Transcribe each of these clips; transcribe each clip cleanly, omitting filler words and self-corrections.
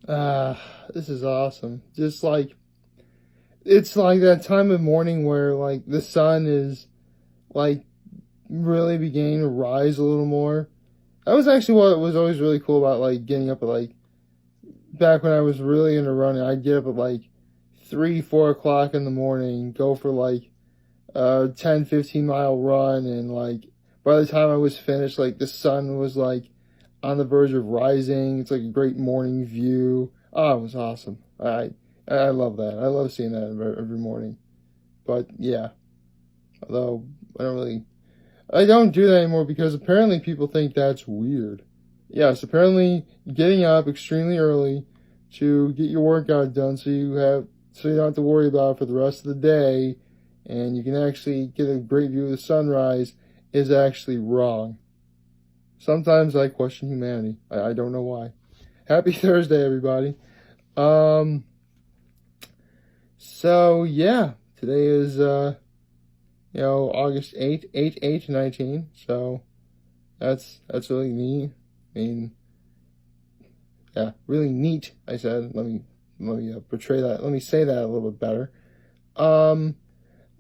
Ah, this is awesome. Just like it's like that time of morning where like the sun is like really beginning to rise a little more. That was actually what was always really cool about like getting up at like back when I was really into running. I'd get up at like 3, 4 o'clock in the morning, go for like a 10, 15 mile run, and like by the time I was finished, like the sun was like on the verge of rising. It's like a great morning view. Oh, it was awesome. I love that. I love seeing that every morning. But yeah, although I don't do that anymore because apparently people think that's weird. Yes, apparently getting up extremely early to get your workout done so you don't have to worry about it for the rest of the day and you can actually get a great view of the sunrise is actually wrong. Sometimes I question humanity. I don't know why. Happy Thursday, everybody. Um, so yeah, today is August 8th, 8/8/19. So that's really neat. I mean, yeah, really neat. I said. Let me portray that. Let me say that a little bit better. Um,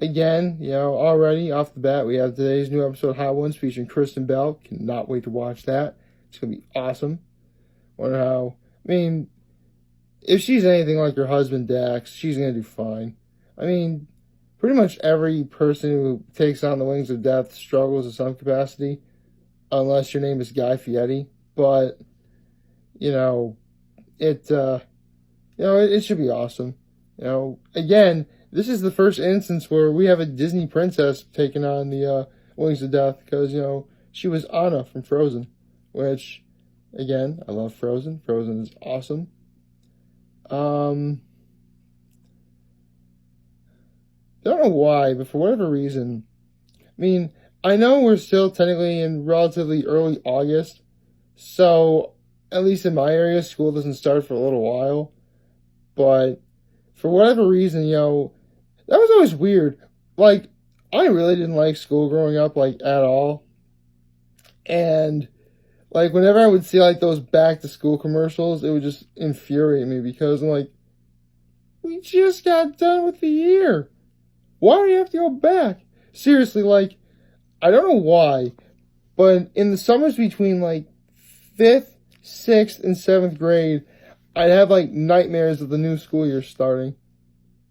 Again, already off the bat, we have today's new episode of Hot Ones featuring Kristen Bell. Cannot wait to watch that. It's gonna be awesome. Wonder how. I mean, if she's anything like her husband Dax, she's gonna do fine. I mean, pretty much every person who takes on the wings of death struggles in some capacity, unless your name is Guy Fieri. But you know, it it should be awesome. Again, this is the first instance where we have a Disney princess taking on the wings of death because she was Anna from Frozen, which again I love Frozen. Frozen is awesome. Don't know why, but for whatever reason, I mean, I know we're still technically in relatively early August, so at least in my area, school doesn't start for a little while. But for whatever reason, that was always weird. Like, I really didn't like school growing up, like, at all. And, like, whenever I would see, like, those back to school commercials, it would just infuriate me because I'm like, we just got done with the year. Why do we have to go back? Seriously, like, I don't know why, but in the summers between, like, 5th, 6th, and 7th grade, I'd have, like, nightmares of the new school year starting.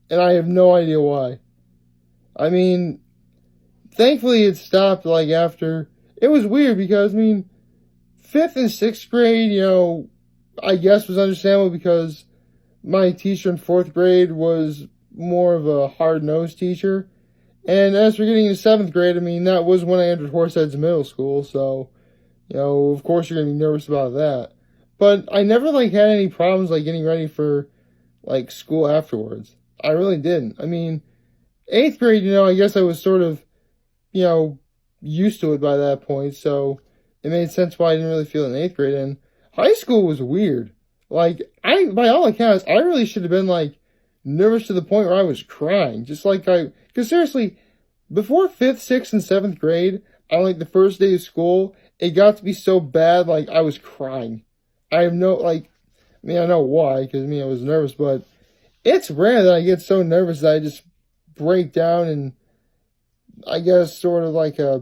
And I have no idea why. I mean, thankfully it stopped, like, after. It was weird because, I mean, 5th and 6th grade, I guess was understandable because my teacher in 4th grade was more of a hard-nosed teacher. And as for getting into 7th grade, I mean, that was when I entered Horseheads Middle School, so, of course you're going to be nervous about that. But I never, like, had any problems, like, getting ready for, like, school afterwards. I really didn't. I mean, 8th grade, I guess I was sort of, used to it by that point, so it made sense why I didn't really feel it in 8th grade. And high school was weird. Like, by all accounts, I really should have been, like, nervous to the point where I was crying. Because seriously, before 5th, 6th, and 7th grade, on, like, the first day of school, it got to be so bad, like, I was crying. I have no, like, I mean, I know why, because, I was nervous, but it's rare that I get so nervous that I just break down and I guess sort of like I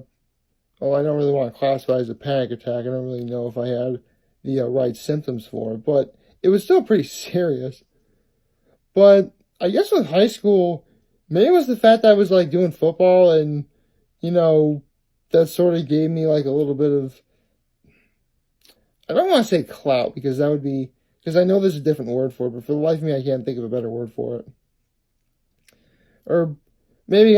don't really want to classify it as a panic attack. I don't really know if I had the right symptoms for it, but it was still pretty serious. But I guess with high school, maybe it was the fact that I was like doing football and, that sort of gave me like a little bit of, I don't want to say clout because because I know there's a different word for it, but for the life of me, I can't think of a better word for it. Or maybe,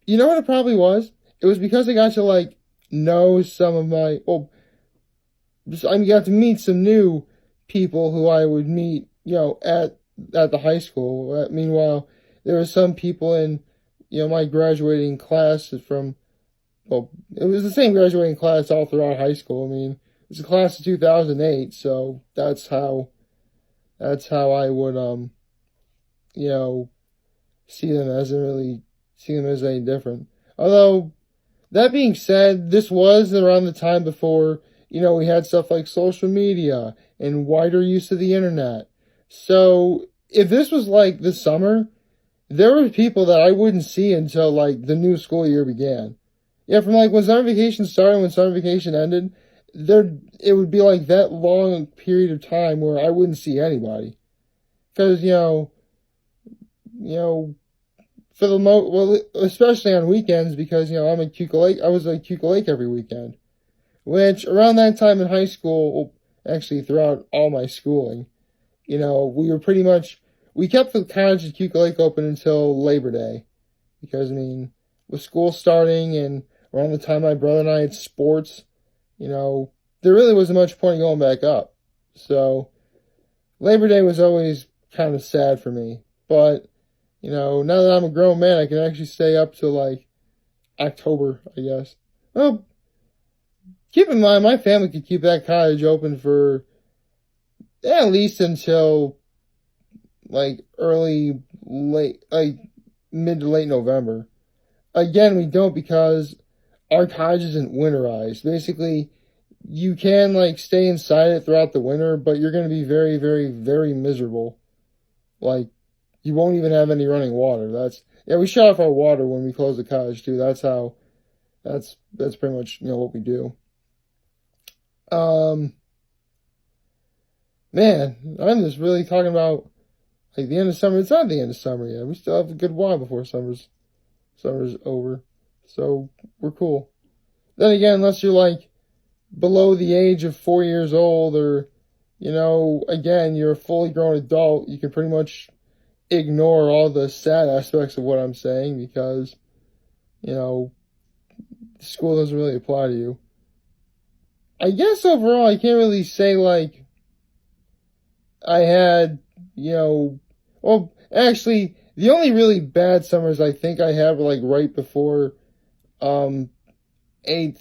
you know what it probably was? It was because I got to like know some of I got to meet some new people who I would meet, at the high school. Meanwhile, there were some people in, my graduating class it was the same graduating class all throughout high school. I mean, it was a class of 2008, so that's how I would, see them as really see them as any different. Although, that being said, this was around the time before, we had stuff like social media and wider use of the internet. So if this was like this summer, there were people that I wouldn't see until like the new school year began. Yeah, from like when summer vacation started, when summer vacation ended, there it would be like that long period of time where I wouldn't see anybody. Because you know, for the well, especially on weekends, because I'm at Cuca Lake. I was at Cuca Lake every weekend, which around that time in high school, well, actually throughout all my schooling, we were pretty much we kept the cottage at Cuca Lake open until Labor Day, because with school starting and around the time my brother and I had sports, there really wasn't much point in going back up. So Labor Day was always kind of sad for me, but now that I'm a grown man, I can actually stay up till like October, I guess. Well, keep in mind, my family could keep that cottage open for at least until like mid to late November. Again, we don't because our cottage isn't winterized. Basically, you can like stay inside it throughout the winter, but you're going to be very, very, very miserable. Like, you won't even have any running water. We shut off our water when we close the cottage too. That's pretty much, what we do. Man, I'm just really talking about like the end of summer. It's not the end of summer yet. We still have a good while before summer's over. So we're cool. Then again, unless you're like below the age of 4 years old, or again, you're a fully grown adult, you can pretty much ignore all the sad aspects of what I'm saying, because school doesn't really apply to you. I guess overall I can't really say like I had, well, actually the only really bad summers I think I had were like right before 8th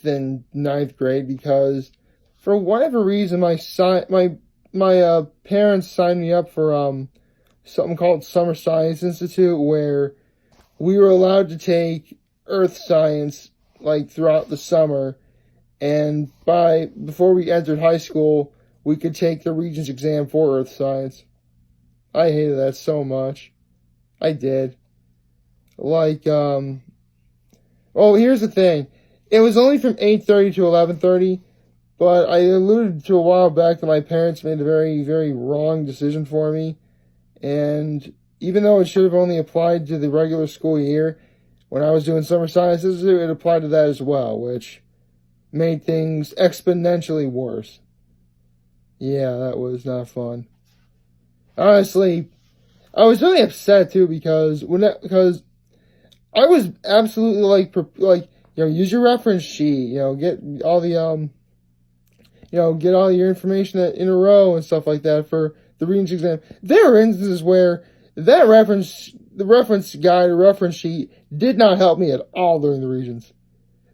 and 9th grade, because for whatever reason my parents signed me up for something called Summer Science Institute, where we were allowed to take earth science like throughout the summer, and before we entered high school we could take the Regents exam for earth science. I hated that so much. I did. Like, here's the thing. It was only from 8:30 to 11:30, but I alluded to a while back that my parents made a very, very wrong decision for me. And even though it should have only applied to the regular school year, when I was doing summer sciences, it applied to that as well, which made things exponentially worse. Yeah, that was not fun. Honestly, I was really upset too, because I was absolutely like use your reference sheet, get all the get all your information in a row and stuff like that for the Regents exam. There are instances where the reference guide or reference sheet did not help me at all during the Regents.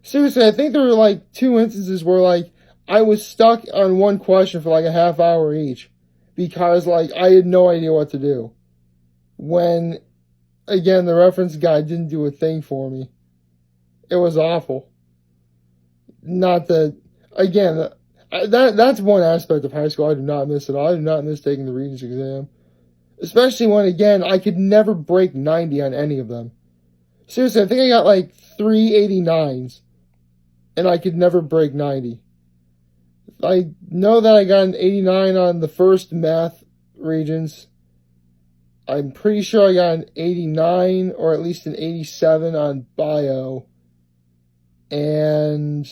Seriously, I think there were like 2 instances where like I was stuck on one question for like a half hour each, because like I had no idea what to do. When again, the reference guide didn't do a thing for me. It was awful. Not that, again, that's one aspect of high school I do not miss at all. I do not miss taking the Regents exam. Especially when, again, I could never break 90 on any of them. Seriously, I think I got like 389s, and I could never break 90. I know that I got an 89 on the first math Regents. I'm pretty sure I got an 89 or at least an 87 on bio. And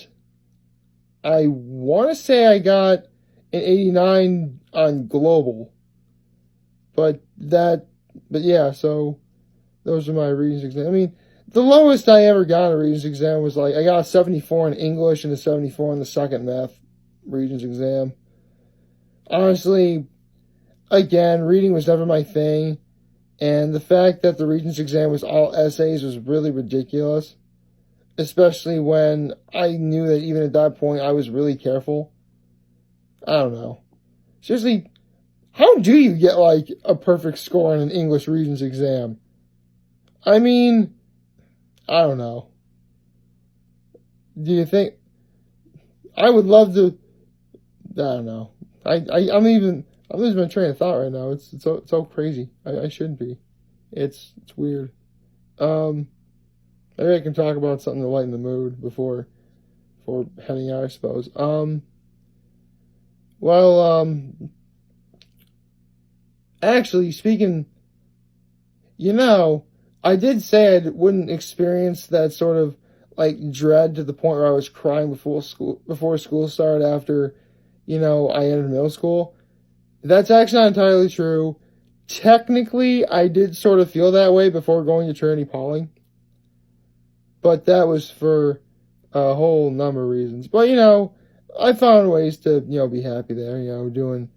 I want to say I got an 89 on global. But yeah, so those are my Regents exams. I mean, the lowest I ever got on a Regents exam was like, I got a 74 in English and a 74 on the second math Regents exam. Honestly, again, reading was never my thing. And the fact that the Regents exam was all essays was really ridiculous. Especially when I knew that even at that point I was really careful. I don't know. Seriously, how do you get like a perfect score on an English Regents exam? I mean, I don't know. Do you think... I would love to... I don't know. I'm losing my train of thought right now. It's so crazy. I shouldn't be. It's weird. Um, Maybe I can talk about something to lighten the mood before heading out, I suppose. Well, actually, speaking, you know, I did say I wouldn't experience that sort of like dread to the point where I was crying before school started after, I entered middle school. That's actually not entirely true. Technically, I did sort of feel that way before going to Trinity Pauling, but that was for a whole number of reasons. But I found ways to be happy there. Doing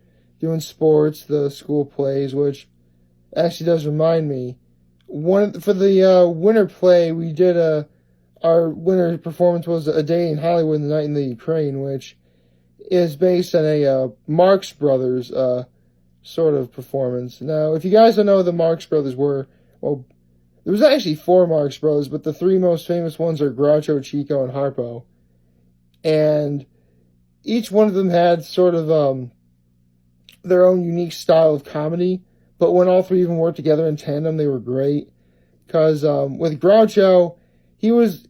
sports, the school plays, which actually does remind me. For the winter play, we did our winter performance was A Day in Hollywood and the Night in the Ukraine, which is based on a Marx Brothers sort of performance. Now, if you guys don't know who the Marx Brothers were, well, there was actually four Marx Brothers, but the three most famous ones are Groucho, Chico, and Harpo. And each one of them had sort of their own unique style of comedy, but when all three of them worked together in tandem, they were great. Because with Groucho, he was,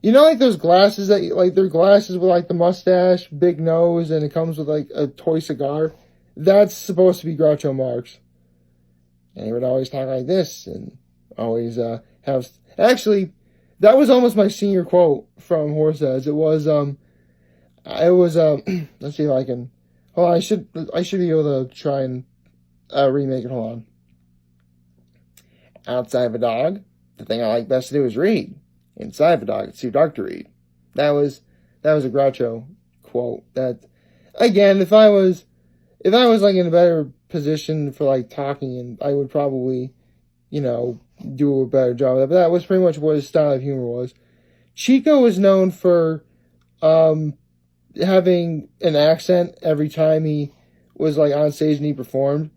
like those glasses they're glasses with like the mustache, big nose, and it comes with like a toy cigar. That's supposed to be Groucho Marx. And he would always talk like this and always have. Actually, that was almost my senior quote from Horseheads. It was let's see if I can. Hold on, I should be able to try and remake it. Hold on. Outside of a dog, the thing I like best to do is read. Inside of a dog, it's too dark to read. That was a Groucho quote. That again, if I was like in a better position for like talking, and I would probably, do a better job of that. But that was pretty much what his style of humor was. Chico was known for having an accent every time he was like on stage and he performed.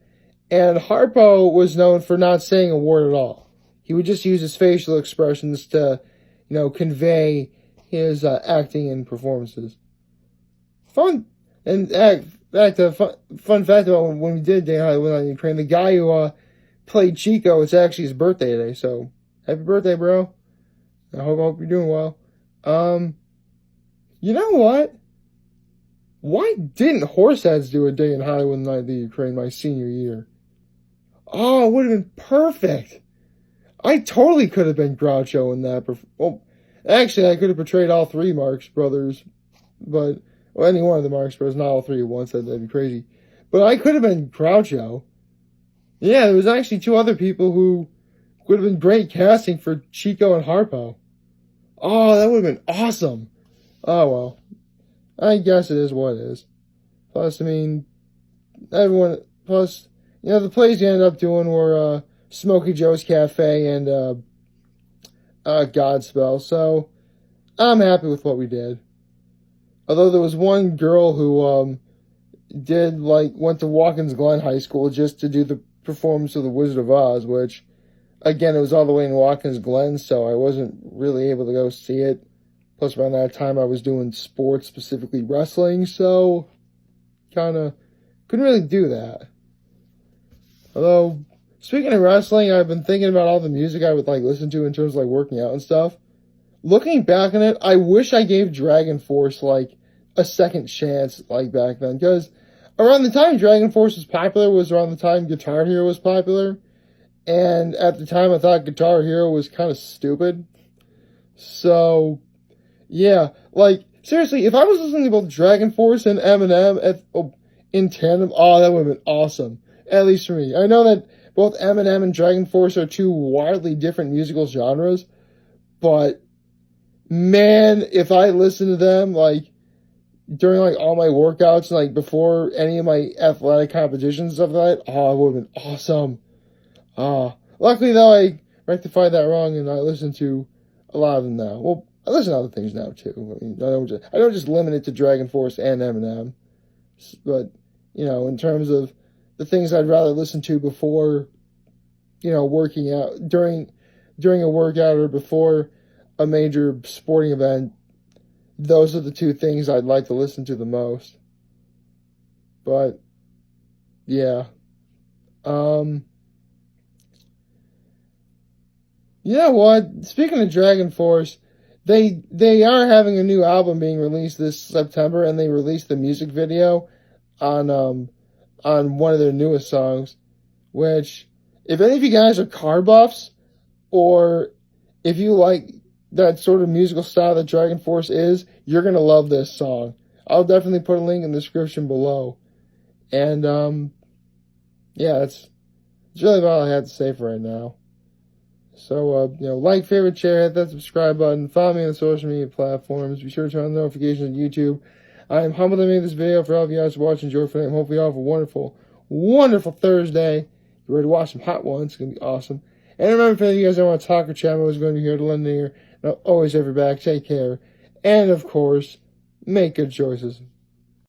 And Harpo was known for not saying a word at all. He would just use his facial expressions to, convey his acting and performances. Fun fact about when we did Day Hollywood on Ukraine, the guy who played Chico, it's actually his birthday today. So happy birthday, bro! I hope you're doing well. You know what? Why didn't Horseheads do A Day in Hollywood and the Night of the Ukraine my senior year? Oh, it would have been perfect. I totally could have been Groucho in that. Well, actually, I could have portrayed all three Marx Brothers, but any one of the Marx Brothers, not all three at once. That'd be crazy. But I could have been Groucho. Yeah, there was actually two other people who would have been great casting for Chico and Harpo. Oh, that would have been awesome. Oh well, I guess it is what it is. Plus, I mean, everyone. Plus, the plays you ended up doing were Smokey Joe's Cafe and Godspell. So I'm happy with what we did. Although there was one girl who went to Watkins Glen High School just to do the performance of The Wizard of Oz, which, again, it was all the way in Watkins Glen, so I wasn't really able to go see it. Plus, around that time, I was doing sports, specifically wrestling, so kind of couldn't really do that. Although, speaking of wrestling, I've been thinking about all the music I would listen to in terms of working out and stuff. Looking back on it, I wish I gave Dragon Force a second chance back then, because around the time Dragon Force was popular was around the time Guitar Hero was popular, and at the time I thought Guitar Hero was kind of stupid. So, yeah, seriously, if I was listening to both Dragon Force and Eminem in tandem, that would have been awesome. At least for me. I know that both Eminem and Dragon Force are two wildly different musical genres, but man, if I listened to them during all my workouts and before any of my athletic competitions and stuff like that, it would have been awesome. Luckily though, I rectified that wrong and I listen to a lot of them now. Well, I listen to other things now too. I mean, I don't just limit it to Dragon Force and Eminem, but in terms of the things I'd rather listen to before, working out, during a workout or before a major sporting event, those are the two things I'd like to listen to the most. But, Yeah. Um, you know what? Speaking of Dragon Force, they are having a new album being released this September, and they released the music video on on one of their newest songs. Which, if any of you guys are car buffs, or if you like that sort of musical style that Dragon Force is, you're gonna love this song. I'll definitely put a link in the description below. And yeah, it's really all I had to say for right now. So, like, favorite, share, hit that subscribe button, follow me on the social media platforms, be sure to turn on the notifications on YouTube. I am humbled to make this video for all of you guys to watch and enjoy for tonight. Hopefully you all have a wonderful, wonderful Thursday. You're ready to watch some hot ones. It's going to be awesome. And remember, if any of you guys don't want to talk or chat, I'm always going to be here to lend an ear. And I'll always have your back. Take care. And, of course, make good choices.